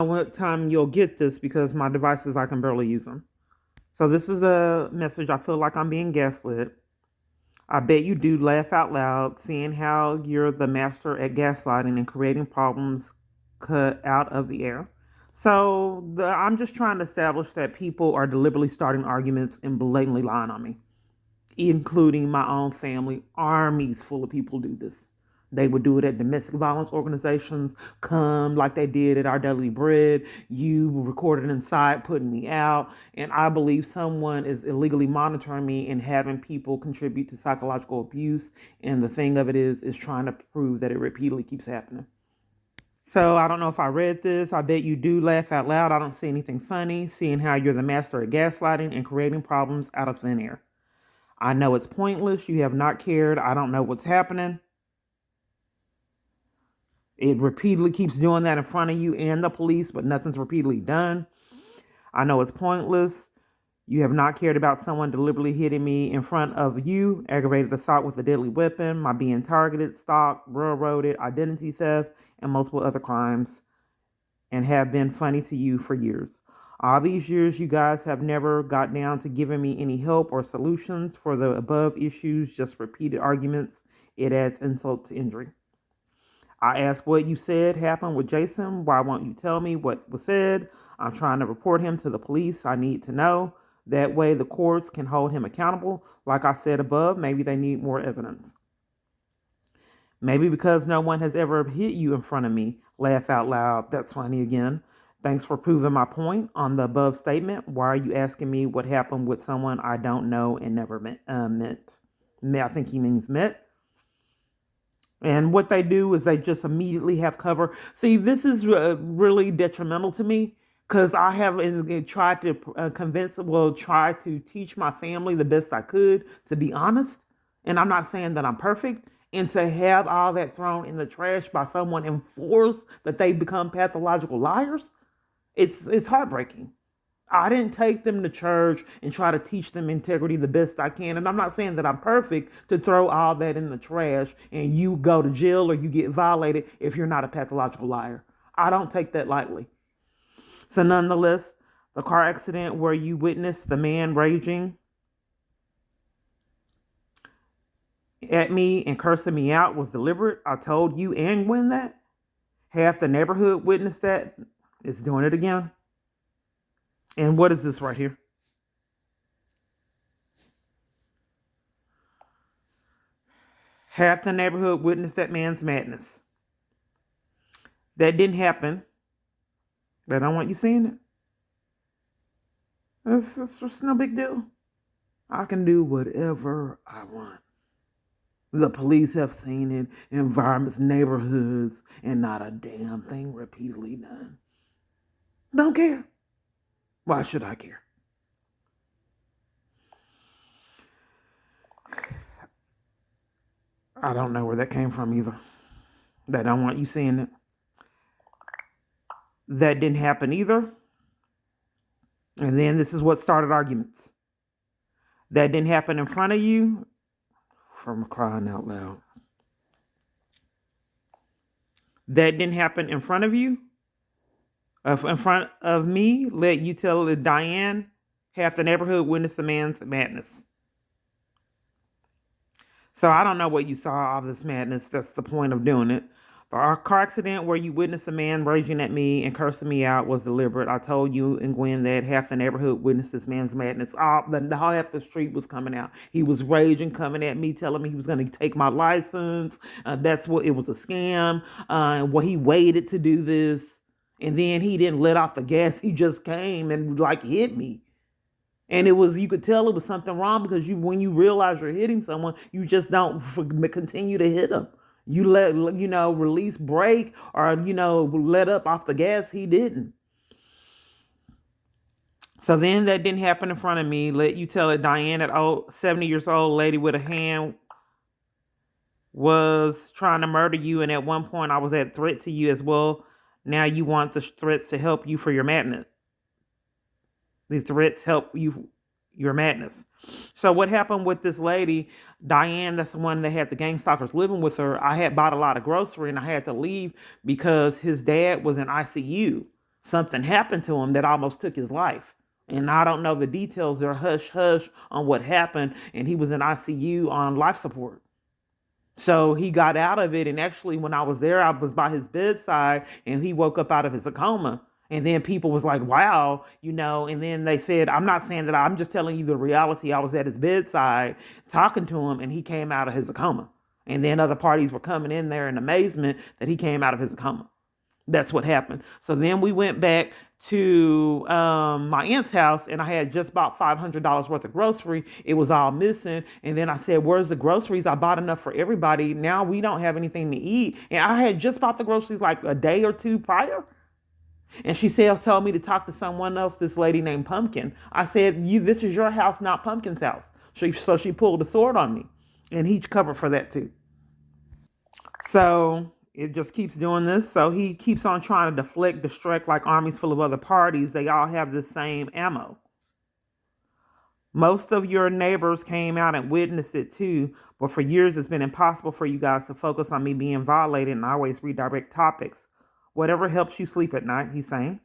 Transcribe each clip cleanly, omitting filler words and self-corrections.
What time you'll get this because my devices, I can barely use them. So this is a message. I feel like I'm being gaslit. I bet you do laugh out loud, seeing how you're the master at gaslighting and creating problems cut out of the air. I'm just trying to establish that people are deliberately starting arguments and blatantly lying on me, including my own family. Armies full of people do this. They would do it at domestic violence organizations, come like they did at Our Daily Bread. You recorded inside, putting me out. And I believe someone is illegally monitoring me and having people contribute to psychological abuse. And the thing of it is trying to prove that it repeatedly keeps happening. So I don't know if I read this. I bet you do laugh out loud. I don't see anything funny, seeing how you're the master at gaslighting and creating problems out of thin air. I know it's pointless. You have not cared. I don't know what's happening. It repeatedly keeps doing that in front of you and the police, but nothing's repeatedly done. I know it's pointless. You have not cared about someone deliberately hitting me in front of you, aggravated assault with a deadly weapon, my being targeted, stalked, railroaded, identity theft, and multiple other crimes, and have been funny to you for years. All these years, you guys have never got down to giving me any help or solutions for the above issues, just repeated arguments. It adds insult to injury. I asked what you said happened with Jason. Why won't you tell me what was said? I'm trying to report him to the police. I need to know. That way the courts can hold him accountable. Like I said above, maybe they need more evidence. Maybe because no one has ever hit you in front of me. Laugh out loud. That's funny again. Thanks for proving my point on the above statement. Why are you asking me what happened with someone I don't know and never met? I think he means met. And what they do is they just immediately have cover. See, this is really detrimental to me because I have tried to try to teach my family the best I could, to be honest. And I'm not saying that I'm perfect. And to have all that thrown in the trash by someone enforced that they become pathological liars, it's heartbreaking. I didn't take them to church and try to teach them integrity the best I can. And I'm not saying that I'm perfect to throw all that in the trash and you go to jail or you get violated if you're not a pathological liar. I don't take that lightly. So, nonetheless, the car accident where you witnessed the man raging at me and cursing me out was deliberate. I told you and Gwen that. Half the neighborhood witnessed that. It's doing it again. And what is this right here? Half the neighborhood witnessed that man's madness. That didn't happen. But I don't want you seeing it. It's no big deal. I can do whatever I want. The police have seen it, environments, neighborhoods, and not a damn thing repeatedly done. Don't care. Why should I care? I don't know where that came from either. That I don't want you seeing it. That didn't happen either. And then this is what started arguments. That didn't happen in front of you. From crying out loud. That didn't happen in front of you. In front of me. Let you tell Diane. Half the neighborhood witnessed the man's madness. So I don't know what you saw of this madness. That's the point of doing it. The car accident where you witnessed a man raging at me and cursing me out was deliberate. I told you and Gwen that half the neighborhood witnessed this man's madness. Half the street was coming out. He was raging, coming at me, telling me he was going to take my license. That's what it was, a scam. He waited to do this, and then he didn't let off the gas. He just came and like hit me. And it was, you could tell it was something wrong because when you realize you're hitting someone, you just don't continue to hit them. You let, release brake or, let up off the gas. He didn't. So then that didn't happen in front of me. Let you tell it, Diane, at 70 years old, lady with a hand was trying to murder you. And at one point I was at threat to you as well. Now you want the threats to help you for your madness. The threats help you, your madness. So what happened with this lady, Diane, that's the one that had the gang stalkers living with her. I had bought a lot of grocery and I had to leave because his dad was in ICU. Something happened to him that almost took his life. And I don't know the details. They're hush hush on what happened. And he was in ICU on life support. So he got out of it. And actually, when I was there, I was by his bedside and he woke up out of his coma. And then people was like, wow, and then they said, I'm not saying that, I'm just telling you the reality. I was at his bedside talking to him and he came out of his coma. And then other parties were coming in there in amazement that he came out of his coma. That's what happened. So then we went back to my aunt's house and I had just bought $500 worth of grocery. It was all missing. And then I said, where's the groceries? I bought enough for everybody. Now we don't have anything to eat. And I had just bought the groceries like a day or two prior. And she told me to talk to someone else, this lady named Pumpkin. I said, this is your house, not Pumpkin's house. So she pulled a sword on me. And he covered for that too. So it just keeps doing this. So he keeps on trying to deflect, distract like armies full of other parties. They all have the same ammo. Most of your neighbors came out and witnessed it too, but for years it's been impossible for you guys to focus on me being violated and always redirect topics. Whatever helps you sleep at night, he's saying.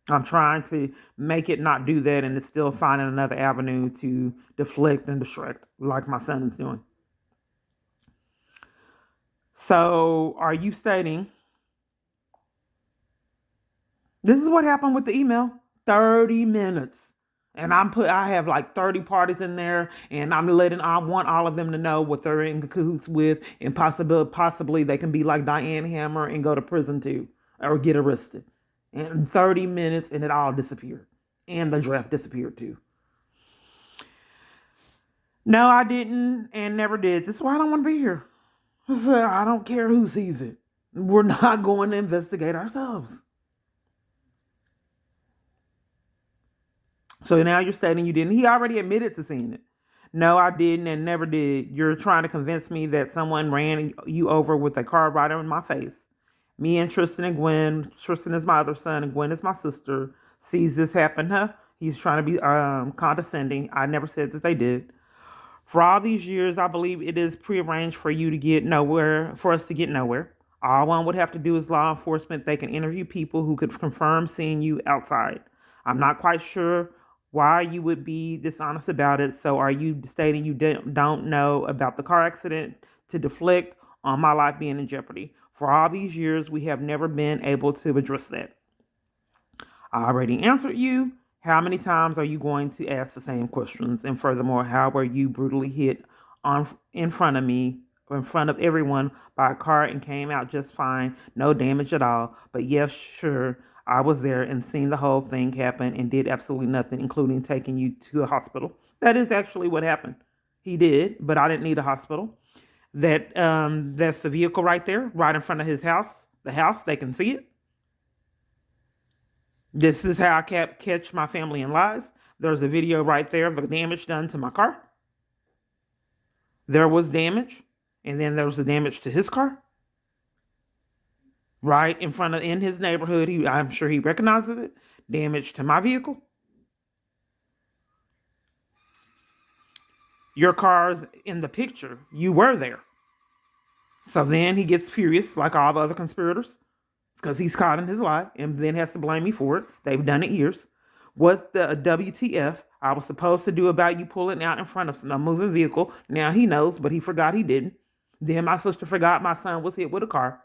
I'm trying to make it not do that, and it's still finding another avenue to deflect and distract like my son is doing. So are you stating this is what happened with the email? 30 minutes. And I have like 30 parties in there, and I want all of them to know what they're in cahoots with, and possibly they can be like Diane Hammer and go to prison too, or get arrested. And 30 minutes and it all disappeared. And the draft disappeared too. No, I didn't and never did. This is why I don't want to be here. I don't care who sees it. We're not going to investigate ourselves. So now you're stating you didn't. He already admitted to seeing it. No, I didn't and never did. You're trying to convince me that someone ran you over with a car right in my face. Me and Tristan and Gwen. Tristan is my other son and Gwen is my sister. Sees this happen, huh? He's trying to be condescending. I never said that they did. For all these years, I believe it is prearranged for you to get nowhere, for us to get nowhere. All one would have to do is law enforcement. They can interview people who could confirm seeing you outside. I'm not quite sure why you would be dishonest about it. So are you stating you don't know about the car accident to deflect on my life being in jeopardy? For all these years, we have never been able to address that. I already answered you. How many times are you going to ask the same questions? And furthermore, how were you brutally hit in front of me, or in front of everyone, by a car and came out just fine, no damage at all? But yes, sure, I was there and seen the whole thing happen and did absolutely nothing, including taking you to a hospital. That is actually what happened. He did, but I didn't need a hospital. That's the vehicle right there, right in front of his house. The house, they can see it. This is how I catch my family in lies. There's a video right there of the damage done to my car. There was damage, and then there was the damage to his car. Right in his neighborhood. I'm sure he recognizes it. Damage to my vehicle. Your car's in the picture. You were there. So then he gets furious like all the other conspirators, because he's caught in his lie and then has to blame me for it. They've done it years. What the WTF I was supposed to do about you pulling out in front of a moving vehicle? Now he knows, but he forgot he didn't. Then my sister forgot my son was hit with a car.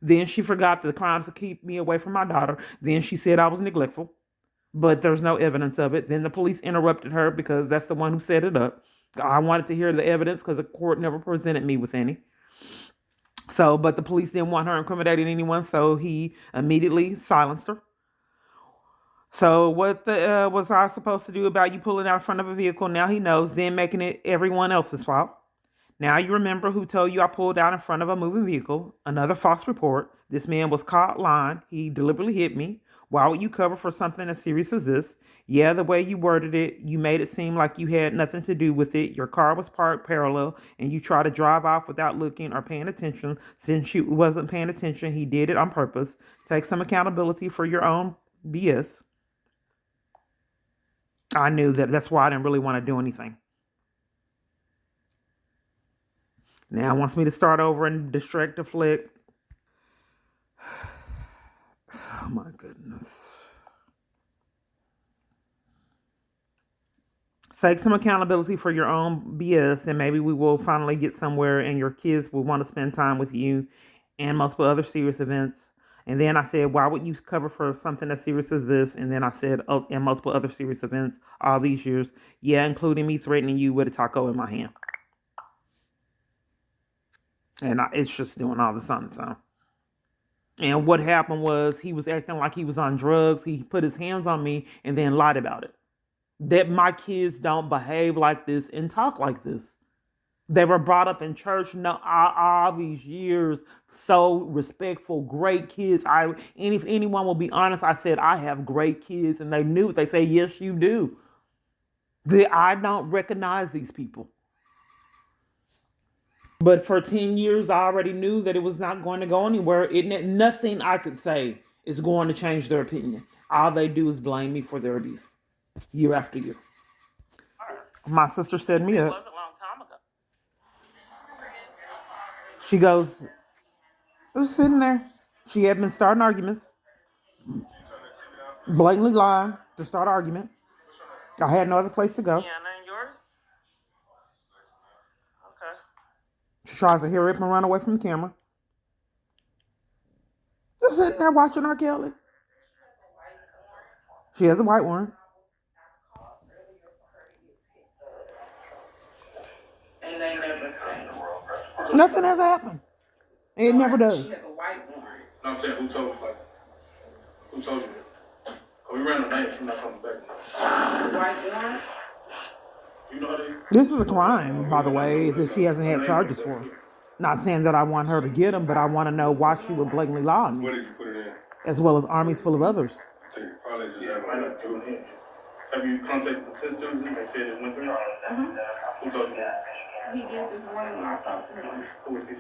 Then she forgot the crimes to keep me away from my daughter. Then she said I was neglectful, but there's no evidence of it. Then the police interrupted her because that's the one who set it up. I wanted to hear the evidence because the court never presented me with any. So, but the police didn't want her incriminating anyone, so he immediately silenced her. So what was I supposed to do about you pulling out in front of a vehicle? Now he knows, then making it everyone else's fault. Now you remember who told you I pulled out in front of a moving vehicle. Another false report. This man was caught lying. He deliberately hit me. Why would you cover for something as serious as this? Yeah, the way you worded it, you made it seem like you had nothing to do with it. Your car was parked parallel and you tried to drive off without looking or paying attention. Since you wasn't paying attention, he did it on purpose. Take some accountability for your own BS. I knew that. That's why I didn't really want to do anything. Now wants me to start over and distract, deflect. my goodness. Take some accountability for your own BS, and maybe we will finally get somewhere, and your kids will want to spend time with you and multiple other serious events. And then I said, why would you cover for something as serious as this? And then I said, oh, and multiple other serious events all these years. Yeah, including me threatening you with a taco in my hand. And it's just doing all this on its own. And what happened was he was acting like he was on drugs. He put his hands on me and then lied about it. That my kids don't behave like this and talk like this. They were brought up in church all these years, so respectful, great kids. If anyone will be honest, I said I have great kids, and they knew it. They say, yes, you do. I don't recognize these people. But for 10 years, I already knew that it was not going to go anywhere. Nothing I could say is going to change their opinion. All they do is blame me for their abuse, year after year. My sister set me up. She goes, I was sitting there. She had been starting arguments, blatantly lying to start an argument. I had no other place to go. Yeah, and yours? Okay. She tries to hurry up and run away from the camera. Just sitting there watching R. Kelly. She has a white one. And they never came. Nothing has happened. It never does. She has a white warrant. No, I'm saying, who told you? Who told you that? We ran a name, she's not coming back. White warrant? You know that? This is a crime, by the way, that she hasn't had charges for. Not saying that I want her to get them, but I want to know why she would blatantly lie on me. Where did you put it in? As well as armies full of others. So you probably just have you contacted the system? They said it went through? Mm-hmm. Who told you that? He gave this warning when I talked to him. Who was he?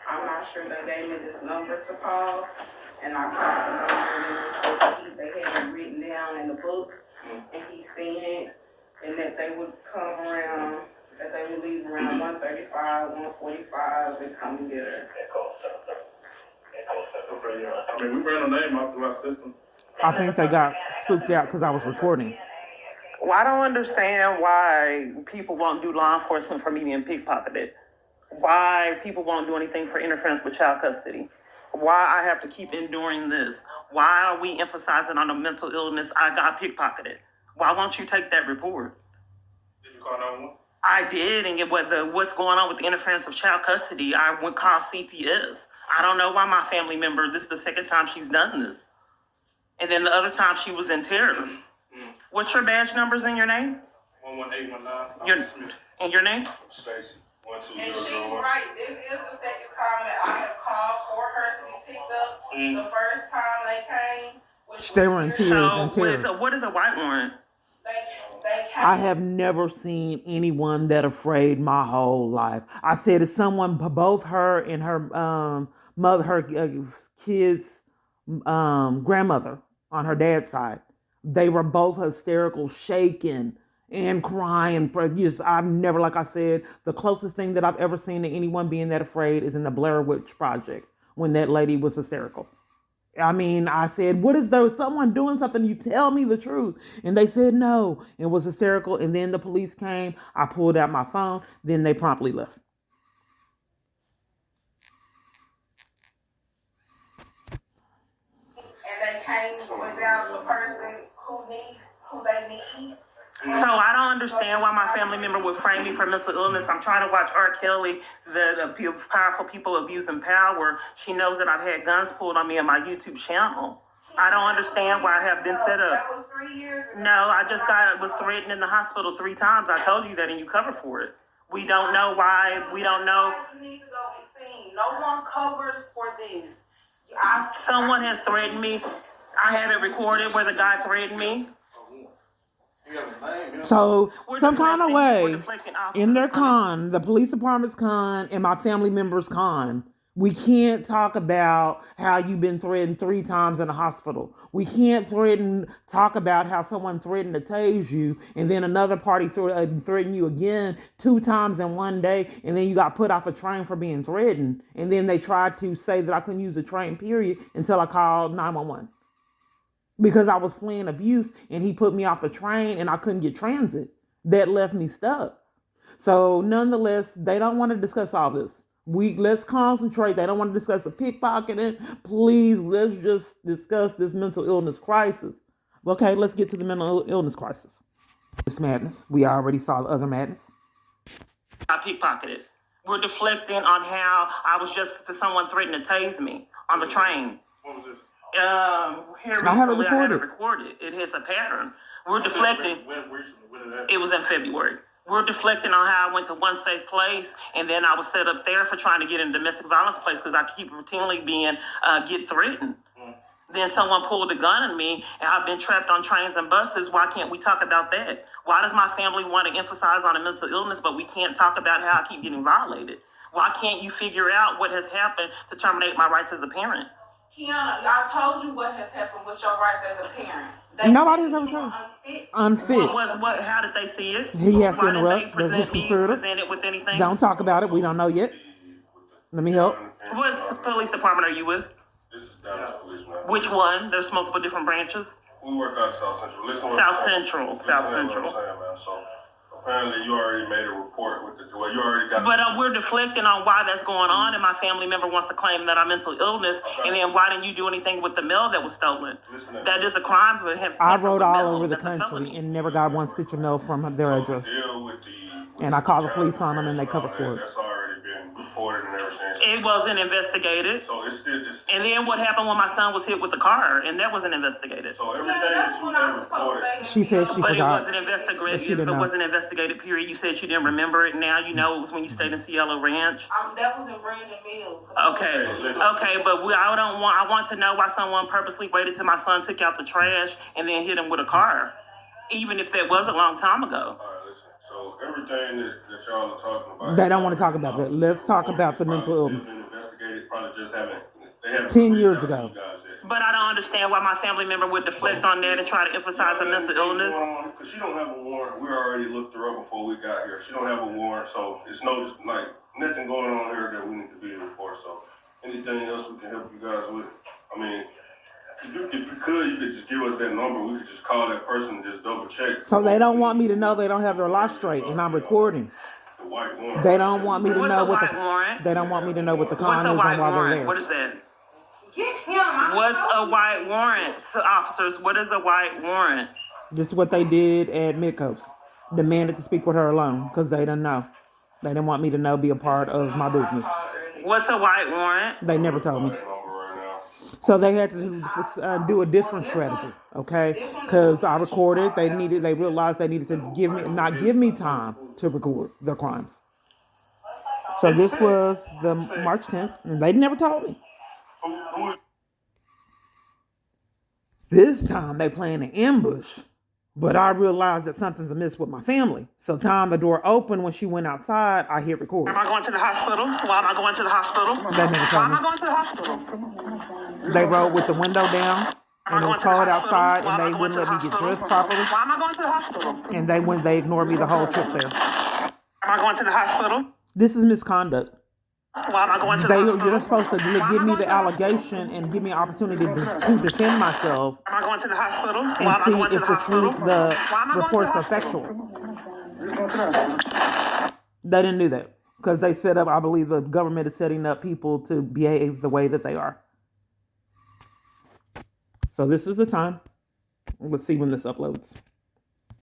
I'm not sure. They gave me this number to call, and I called the number, and they had it written down in the book, and he seen it, and that they would come around, that they would leave around 1:35, 1:45, and come and get her. Okay, yeah. I mean, we ran a name out through our system. I think they got spooked out because I was recording. Well, I don't understand why people won't do law enforcement for me being pickpocketed. Why people won't do anything for interference with child custody. Why I have to keep enduring this. Why are we emphasizing on a mental illness? I got pickpocketed. Why won't you take that report? Did you call 911? I did, and get what's going on with the interference of child custody. I would call CPS. I don't know why my family member, this is the second time she's done this. And then the other time she was in terror. What's your badge numbers and your name? 11819. And your name? Stacy. And she's right. This is the second time that I have called for her to be picked up. The first time they came, They were in tears and tears. So what is a white warrant? They came. I have never seen anyone that afraid my whole life. I said it's someone, both her and her mother, her kids' grandmother on her dad's side. They were both hysterical, shaking and crying. I've never, like I said, the closest thing that I've ever seen to anyone being that afraid is in the Blair Witch Project when that lady was hysterical. I mean, I said, what is there? Someone doing something? You tell me the truth. And they said no. It was hysterical. And then the police came. I pulled out my phone. Then they promptly left. And they came without the person who they need. So I don't understand why my family member would frame me for mental illness. I'm trying to watch R. Kelly, the powerful people abusing power. She knows that I've had guns pulled on me on my YouTube channel. I don't understand why I have been set up. That was 3 years ago. No, I just was threatened in the hospital 3 times. I told you that, and you covered for it. We don't know why. We don't know. You need to go be seen. No one covers for this. Someone has threatened me. I have it recorded where the guy threatened me. So some kind of way in their con, the police department's con, and my family member's con, we can't talk about how you've been threatened 3 times in the hospital. We can't talk about how someone threatened to tase you, and then another party threatened you again 2 times in one day, and then you got put off a train for being threatened. And then they tried to say that I couldn't use the train, period, until I called 911. because I was fleeing abuse and he put me off the train and I couldn't get transit. That left me stuck. So nonetheless, they don't want to discuss all this. Let's concentrate. They don't want to discuss the pickpocketing. Please, let's just discuss this mental illness crisis. Okay, let's get to the mental illness crisis. This madness. We already saw the other madness. I pickpocketed. We're deflecting on how I was just someone threatened to tase me on the train. What was this? Here recently, I have it I had it recorded. recorded. It has a pattern. We're deflecting. When recently? When did that? It was in February. We're deflecting on how I went to one safe place, and then I was set up there for trying to get in a domestic violence place because I keep routinely being get threatened. Then someone pulled a gun on me, and I've been trapped on trains and buses. Why can't we talk about that? Why does my family want to emphasize on a mental illness, but we can't talk about how I keep getting violated? Why can't you figure out what has happened to terminate my rights as a parent? Kiana, I told you what has happened with your rights as a parent. Nobody's said ever you were told. unfit. Unfit. How did they see it? He has to Why didn't they interrupt. That's his present me conspirator. presented with anything? Don't talk about it. We don't know yet. Let me help. What police department are you with? This is Dallas Police, man. Which one? There's multiple different branches. We work out of South Central. Listen to what South I'm saying. Central. Listen South to what I'm Central. saying, man. So apparently you already made a report with the. Well, you already got. But we're deflecting on why that's going on, and my family member wants to claim that I'm mental illness. Okay. And then why didn't you do anything with the mail that was stolen? Listen to That me. is a crime to have. I tampered rode with all mail. over the That's a country felony. and never got one stitch of mail from their So address. the deal with the. And I called the police on them and they covered for it. That's already been reported and everything. It wasn't investigated. So it's still. And then what happened when my son was hit with the car, and that wasn't investigated. So Yeah, everything that's that when you I have was supposed to reported. stay. She said she But forgot. it wasn't But investigated. she If didn't it know. wasn't investigated, period. You said you didn't remember it. Now you know it was when you stayed in Cielo Ranch. That was in Brandon Mills. Okay, Hey, listen. okay, but I want to know why someone purposely waited till my son took out the trash and then hit him with a car, even if that was a long time ago. All right, listen. So everything that y'all are talking about. They don't want to talk about that. Let's talk about the mental illness. Been investigated. Probably just haven't. They haven't 10 reached years out to ago. you guys yet. But I don't understand why my family member would deflect on that and try to emphasize a mental illness. Because she don't have a warrant. We already looked her up before we got here. She don't have a warrant, so it's no just like nothing going on here that we need to be here for. So anything else we can help you guys with? I mean, if you could just give us that number. We could just call that person and just double check. So they don't want me to know they don't have their life straight, and I'm recording. The white warrant. They don't want me to What's know a what white the warrant? they don't want me to know what the con What's is a and white why they're warrant? there. What is that? Get him. I What's told a you. white warrant, officers? What is a white warrant? This is what they did at Midcoast. Demanded to speak with her alone because they didn't know. They didn't want me to know, be a part of my business. What's a white warrant? They never told me. That number right now. So they had to do a different strategy, okay? Because I recorded. They realized they needed to not give me time to record their crimes. So this was the March 10th, and they never told me. Who This time they planned an ambush, but I realized that something's amiss with my family. So time the door opened when she went outside, I hit record. Am I going to the hospital? Why am I going to the hospital? They never Why told am I me. going to the hospital? They rode with the window down, and it was cold outside, Why am I and they going wouldn't to the let me get hospital? dressed properly. Why am I going to the hospital? And they ignored me the whole trip there. Am I going to the hospital? This is misconduct. Why am I going to the hospital? You're supposed to give me the allegation and give me an opportunity to defend myself Am I going to the hospital? and Why am I see going to if the the hospital? truth, the Why am I going to reports the are hospital? factual. They didn't do that because they set up, I believe the government is setting up people to behave the way that they are. So this is the time. Let's see when this uploads.